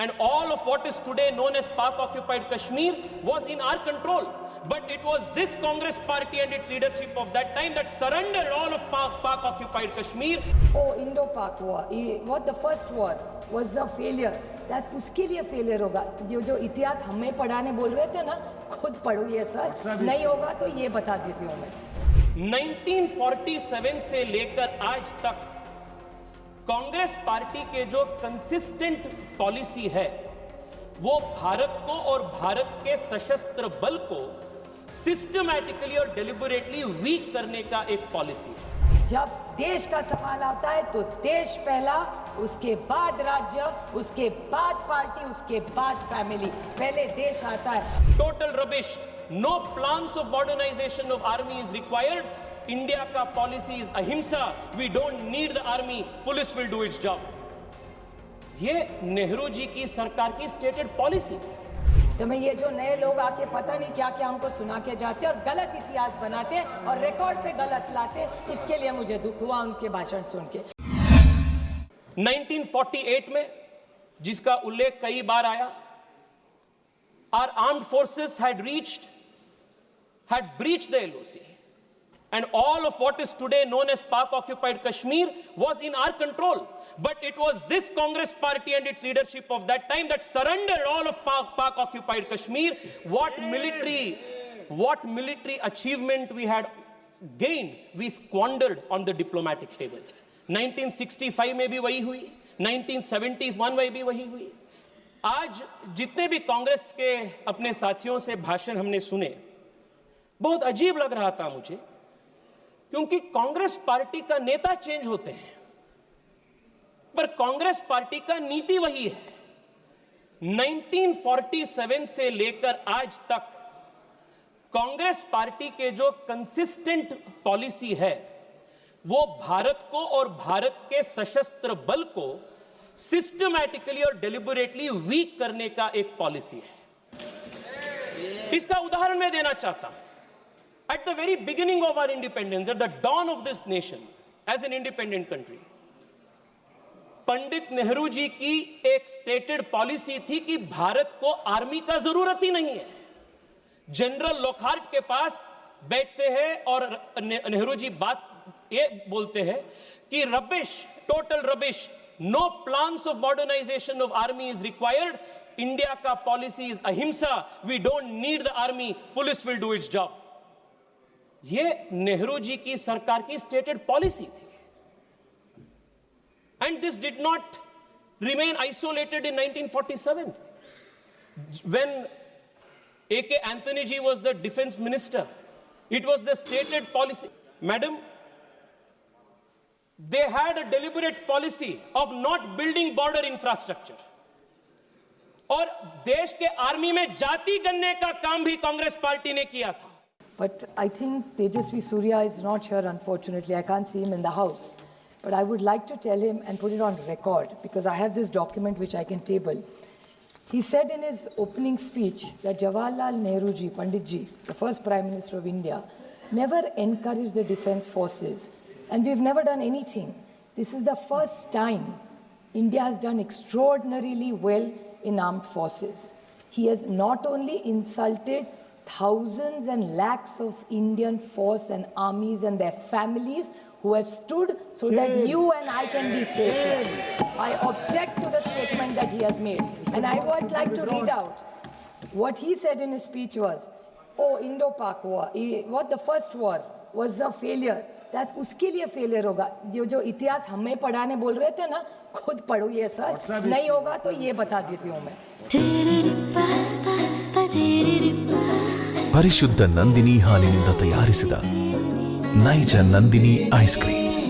And all of what is today known as Pak-occupied Kashmir was in our control. But it was this Congress party and its leadership of that time that surrendered all of Pak-occupied Kashmir. Oh, Indo-Pak war, what the first war was a failure. That उसके लिए failure होगा. ये जो इतिहास हमें पढ़ाने बोल रहे थे ना, खुद पढ़ो ये सर. नहीं होगा तो ये बता देती हूँ मैं. 1947 से लेकर आज तक कांग्रेस पार्टी के जो कंसिस्टेंट पॉलिसी है वो भारत को और भारत के सशस्त्र बल को सिस्टमैटिकली और डेलिबरेटली वीक करने का एक पॉलिसी है. जब देश का सवाल आता है तो देश पहला, उसके बाद राज्य, उसके बाद पार्टी, उसके बाद फैमिली. पहले देश आता है. Total rubbish. No plans of modernisation of army is required. India का policy is ahimsa. We don't need the army. Police will do its job. ये नेहरू जी की सरकार की स्टेटेड पॉलिसी. तो मैं ये जो नए लोग आके पता नहीं क्या क्या हमको सुना के जाते और गलत इतिहास बनाते और रिकॉर्ड पे गलत लाते, इसके लिए मुझे दुख हुआ उनके भाषण सुन के. 1948 में जिसका उल्लेख कई बार आया, our armed forces had breached the LOC, and all of what is today known as Pak-occupied Kashmir was in our control. But it was this Congress party and its leadership of that time that surrendered all of Pak-occupied Kashmir. What military achievement we had gained, we squandered on the diplomatic table. 1965 में भी वही हुई, 1971 में भी वही हुई. आज जितने भी कांग्रेस के अपने साथियों से भाषण हमने सुने, बहुत अजीब लग रहा था मुझे, क्योंकि कांग्रेस पार्टी का नेता चेंज होते हैं पर कांग्रेस पार्टी का नीति वही है. 1947 से लेकर आज तक कांग्रेस पार्टी के जो कंसिस्टेंट पॉलिसी है वो भारत को और भारत के सशस्त्र बल को सिस्टमैटिकली और डेलिबरेटली वीक करने का एक पॉलिसी है. इसका उदाहरण मैं देना चाहता हूं. At the very beginning of our independence, at the dawn of this nation, as an independent country, Pandit Nehru ji की एक स्टेटेड पॉलिसी थी कि भारत को आर्मी का जरूरत ही नहीं है. जनरल लॉकहार्ट के पास बैठते हैं और नेहरू जी बात ये बोलते हैं कि rubbish, total rubbish, no plans of modernisation of army is required. India का policy is ahimsa. We don't need the army. Police will do its job. ये नेहरू जी की सरकार की स्टेटेड पॉलिसी थी. And this did not remain isolated in 1947. When A.K. Anthony ji was the defense minister, it was the stated policy. Madam, they had a deliberate policy of not building border infrastructure. और देश के army में जाति गणने का काम भी Congress party ने किया था. But I think Tejasvi Surya is not here, unfortunately. I can't see him in the house. But I would like to tell him and put it on record because I have this document which I can table. He said in his opening speech that Jawaharlal Nehru ji, Pandit ji, the first Prime Minister of India, never encouraged the defense forces. And we've never done anything. This is the first time India has done extraordinarily well in armed forces. He has not only insulted thousands and lakhs of Indian force and armies and their families who have stood so that you and I can be safe. I object to the statement that he has made. And I would like to read out what he said in his speech was, oh, Indo-Pak war, what the first war was a failure. That उसके लिए failure होगा. ये जो इतिहास हमें पढ़ाने बोल रहे थे ना, खुद पढ़ो ये सर. नहीं होगा तो ये बता देती हूँ मैं. ಪರಿಶುದ್ಧ ನಂದಿನಿ ಹಾಲಿನಿಂದ ತಯಾರಿಸಿದ ನೈಜ Nandini ice creams.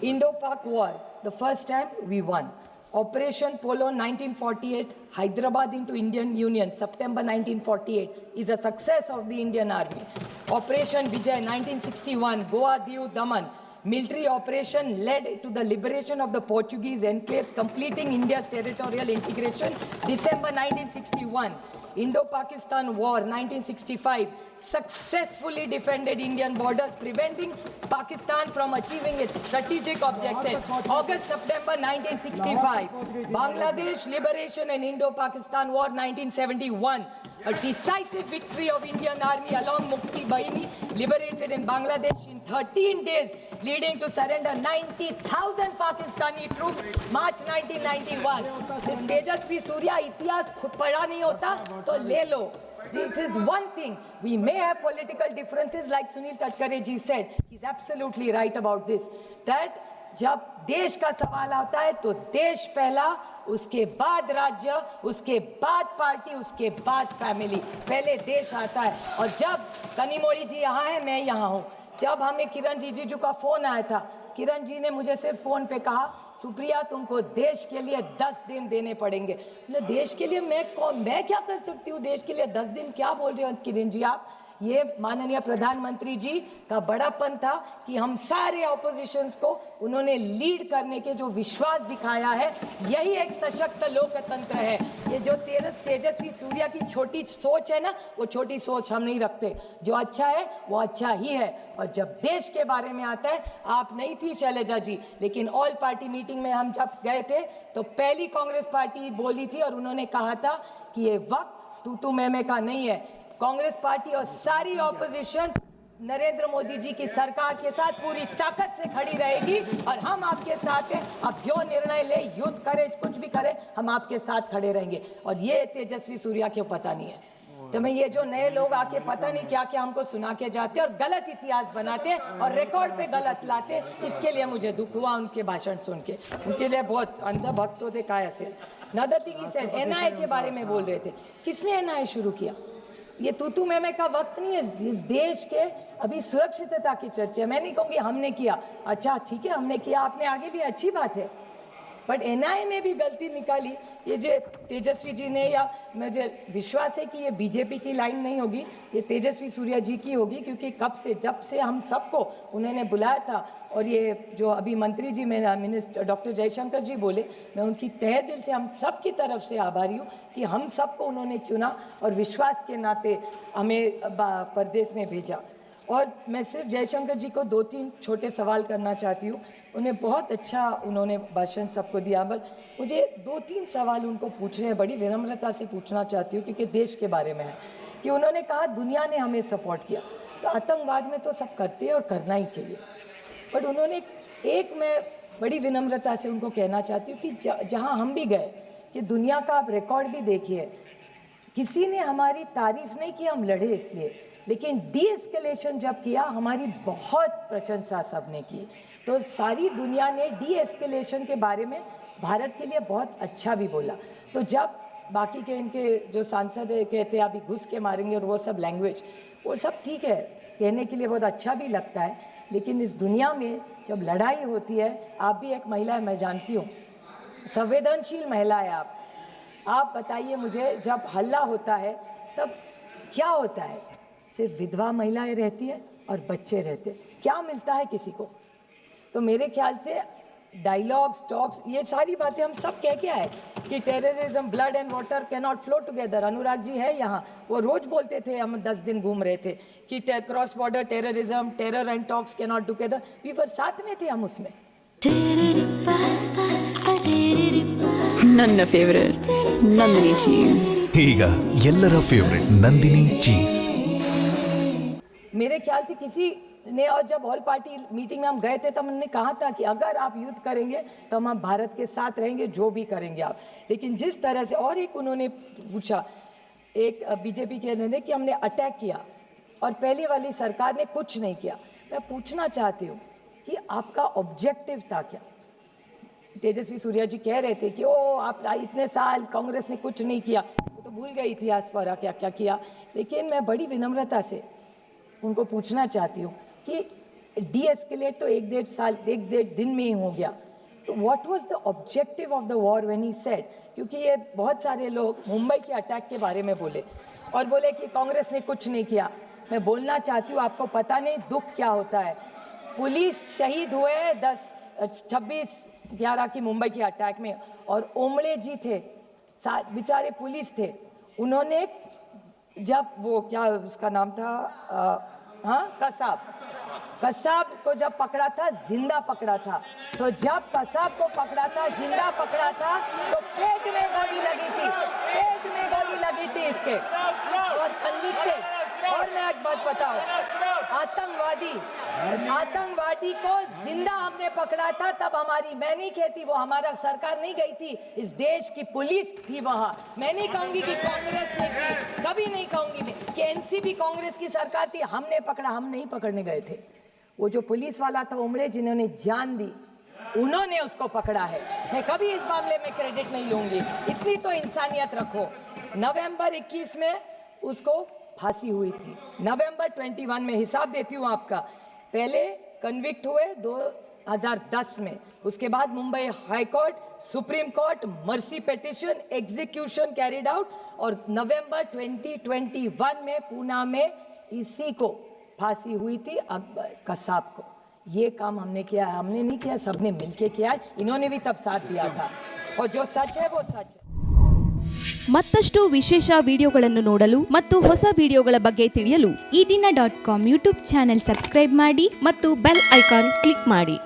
Indo-Pak war, the first time we won. Operation Polo 1948, Hyderabad into Indian Union, September 1948, is a success of the Indian Army. Operation Vijay 1961, Goa, Diu, Daman, Military operation led to the liberation of the Portuguese enclaves, completing India's territorial integration. December 1961, Indo-Pakistan War 1965, successfully defended Indian borders, preventing Pakistan from achieving its strategic objectives. August-September 1965, Bangladesh liberation and Indo-Pakistan War 1971, a decisive victory of Indian Army along Mukti Bahini, liberated in Bangladesh in 13 days, leading to surrender 90,000 Pakistani troops, March 1991. This Tejasvi Surya इतिहास खुद पढ़ा नहीं होता तो ले लो. This is one thing. We may have political differences, like Sunil Tadkare ji said. He's absolutely right about this. That जब देश का सवाल आता है तो देश पहला, उसके बाद राज्य, उसके बाद पार्टी, उसके बाद फैमिली. पहले देश आता है. और जब कनिमोळी जी यहाँ है, मैं यहाँ हूँ. जब हमें किरण रिजिजू का फोन आया था, किरण जी ने मुझे सिर्फ फोन पे कहा, सुप्रिया तुमको देश के लिए 10 दिन देने पड़ेंगे. देश के लिए मैं क्या कर सकती हूँ? देश के लिए 10 दिन क्या बोल रहे हो किरण जी आप? ये माननीय प्रधानमंत्री जी का बड़ापन था कि हम सारे ऑपोजिशंस को उन्होंने लीड करने के जो विश्वास दिखाया है, यही एक सशक्त लोकतंत्र है. ये जो तेजस्वी सूर्या की छोटी सोच है ना, वो छोटी सोच हम नहीं रखते. जो अच्छा है वो अच्छा ही है. और जब देश के बारे में आता है, आप नहीं थी शैलजा जी, लेकिन ऑल पार्टी मीटिंग में हम जब गए थे तो पहली कांग्रेस पार्टी बोली थी और उन्होंने कहा था कि ये वक्त तू मैं का नहीं है. कांग्रेस पार्टी और सारी ऑपोजिशन नरेंद्र मोदी जी की सरकार के साथ पूरी ताकत से खड़ी रहेगी और हम आपके साथ हैं. आप जो निर्णय ले, युद्ध करे, कुछ भी करे, हम आपके साथ खड़े रहेंगे. और ये तेजस्वी सूर्या क्यों पता नहीं है. तो मैं ये जो नए लोग आके पता नहीं क्या क्या हमको सुना के जाते और गलत इतिहास बनाते और रिकॉर्ड पे गलत लाते, इसके लिए मुझे दुख हुआ उनके भाषण सुन के. उनके लिए बहुत अंधभक्त होते काय असेल. Another thing he said, NIA के बारे में बोल रहे थे. किसने NIA शुरू किया? ये तू मैं का वक्त नहीं है. इस देश के अभी सुरक्षितता की चर्चा. मैं नहीं कहूँगी हमने किया. अच्छा ठीक है, हमने किया, आपने आगे लिया, अच्छी बात है. बट NIA में भी गलती निकाली. ये जो तेजस्वी जी ने, या मुझे विश्वास है कि ये बीजेपी की लाइन नहीं होगी, ये तेजस्वी सूर्या जी की होगी. क्योंकि जब से हम सबको उन्होंने बुलाया था, और ये जो अभी मंत्री जी मेरा मिनिस्टर डॉक्टर जयशंकर जी बोले, मैं उनकी तहे दिल से हम सब की तरफ से आभारी हूँ कि हम सबको उन्होंने चुना और विश्वास के नाते हमें प्रदेश में भेजा. और मैं सिर्फ जयशंकर जी को 2-3 छोटे सवाल करना चाहती हूँ. उन्हें बहुत अच्छा उन्होंने भाषण सबको दिया, पर मुझे 2-3 सवाल उनको पूछने हैं, बड़ी विनम्रता से पूछना चाहती हूँ क्योंकि देश के बारे में है. कि उन्होंने कहा दुनिया ने हमें सपोर्ट किया, तो आतंकवाद में तो सब करते हैं और करना ही चाहिए. बट उन्होंने मैं बड़ी विनम्रता से उनको कहना चाहती हूँ कि जहाँ हम भी गए, कि दुनिया का आप रिकॉर्ड भी देखिए, किसी ने हमारी तारीफ नहीं की, हम लड़े इसलिए, लेकिन डी एस्केलेशन जब किया हमारी बहुत प्रशंसा सबने की. तो सारी दुनिया ने डी एस्केलेशन के बारे में भारत के लिए बहुत अच्छा भी बोला. तो जब बाकी के इनके जो सांसद कहते हैं अभी घुस के मारेंगे और वो सब लैंग्वेज, वो सब ठीक है, कहने के लिए बहुत अच्छा भी लगता है. लेकिन इस दुनिया में जब लड़ाई होती है, आप भी एक महिला है, मैं जानती हूँ, संवेदनशील महिला है आप बताइए मुझे, जब हल्ला होता है तब क्या होता है? सिर्फ विधवा महिलाएं रहती है और बच्चे रहते, क्या मिलता है किसी को? तो मेरे ख्याल से डायलॉग्स, टॉक्स, ये सारी बातें हम सब कह के आए कि terrorism, blood and water can not flow together. Anurag ji है यहाँ, वो रोज बोलते थे, हम 10 दिन घूम रहे थे कि cross border terrorism, terror and talks can not together. We were साथ में थे हम उसमें. ನನ್ನ ಫೇವರೇಟ್ ನಂದಿನಿ ಚೀಸ್. ಈಗ ಎಲ್ಲರ ಫೇವರೇಟ್ ನಂದಿನಿ ಚೀಸ್. मेरे ख्याल से किसी ने, और जब ऑल पार्टी मीटिंग में हम गए थे तब हमने कहा था कि अगर आप युद्ध करेंगे तो हम भारत के साथ रहेंगे, जो भी करेंगे आप. लेकिन जिस तरह से, और एक उन्होंने पूछा, एक बीजेपी के ने कि हमने अटैक किया और पहले वाली सरकार ने कुछ नहीं किया. मैं पूछना चाहती हूँ कि आपका ऑब्जेक्टिव था क्या? तेजस्वी सूर्या जी कह रहे थे कि ओ आप इतने साल कांग्रेस ने कुछ नहीं किया, तो भूल गए इतिहास पर क्या क्या किया. लेकिन मैं बड़ी विनम्रता से उनको पूछना चाहती हूँ कि डी एस्केलेट तो 1-1.5 दिन में ही हो गया, तो what was the objective of the war when he said? क्योंकि ये बहुत सारे लोग मुंबई के अटैक के बारे में बोले और बोले कि कांग्रेस ने कुछ नहीं किया. मैं बोलना चाहती हूँ, आपको पता नहीं दुख क्या होता है. पुलिस शहीद हुए 26/11 की मुंबई की अटैक में, और ओमड़े जी थे, बेचारे पुलिस थे, उन्होंने जब वो क्या उसका नाम था, कसाब को जब पकड़ा था, जिंदा पकड़ा था, तो जब कसाब को पकड़ा था, जिंदा पकड़ा था, तो पेट में गोली लगी थी, पेट में गोली लगी थी इसके, और कन्विक्टेड। और मैं एक बात बताऊं, आतंकवादी को जिंदा हमने पकड़ा था, तब हमारी, मैं नहीं कहती वो हमारा सरकार नहीं गई थी, इस देश की पुलिस थी वहां। मैं नहीं कहूंगी कि कांग्रेस ने की, कभी नहीं कहूंगी मैं कि एनसीपी कांग्रेस की सरकार थी, हमने पकड़ा, हम नहीं पकड़ने गए थे। वो जो पुलिस वाला था ओमड़े, जिन्होंने जान दी, उन्होंने उसको पकड़ा है। मैं कभी इस मामले में क्रेडिट नहीं लूंगी, इतनी तो इंसानियत रखो। नवंबर 21 में उसको फांसी हुई थी, नवंबर 21 में, हिसाब देती हूँ आपका, पहले कन्विक्ट हुए 2010 में, उसके बाद Mumbai high court, supreme court, mercy petition, execution carried out, और नवंबर 2021 में पूना में इसी को फांसी हुई थी, कसाब को। ये काम हमने किया है, हमने नहीं किया, सबने मिलके किया है, इन्होंने भी तब साथ दिया था, और जो सच है वो सच है। ಮತ್ತಷ್ಟು ವಿಶೇಷ ವಿಡಿಯೋಗಳನ್ನು ನೋಡಲು ಮತ್ತು ಹೊಸ ವಿಡಿಯೋಗಳ ಬಗ್ಗೆ ತಿಳಿಯಲು ಈ ದಿನ.com ಯೂಟ್ಯೂಬ್ ಚಾನೆಲ್ ಸಬ್ಸ್ಕ್ರೈಬ್ ಮಾಡಿ ಮತ್ತು ಬೆಲ್ ಐಕಾನ್ ಕ್ಲಿಕ್ ಮಾಡಿ.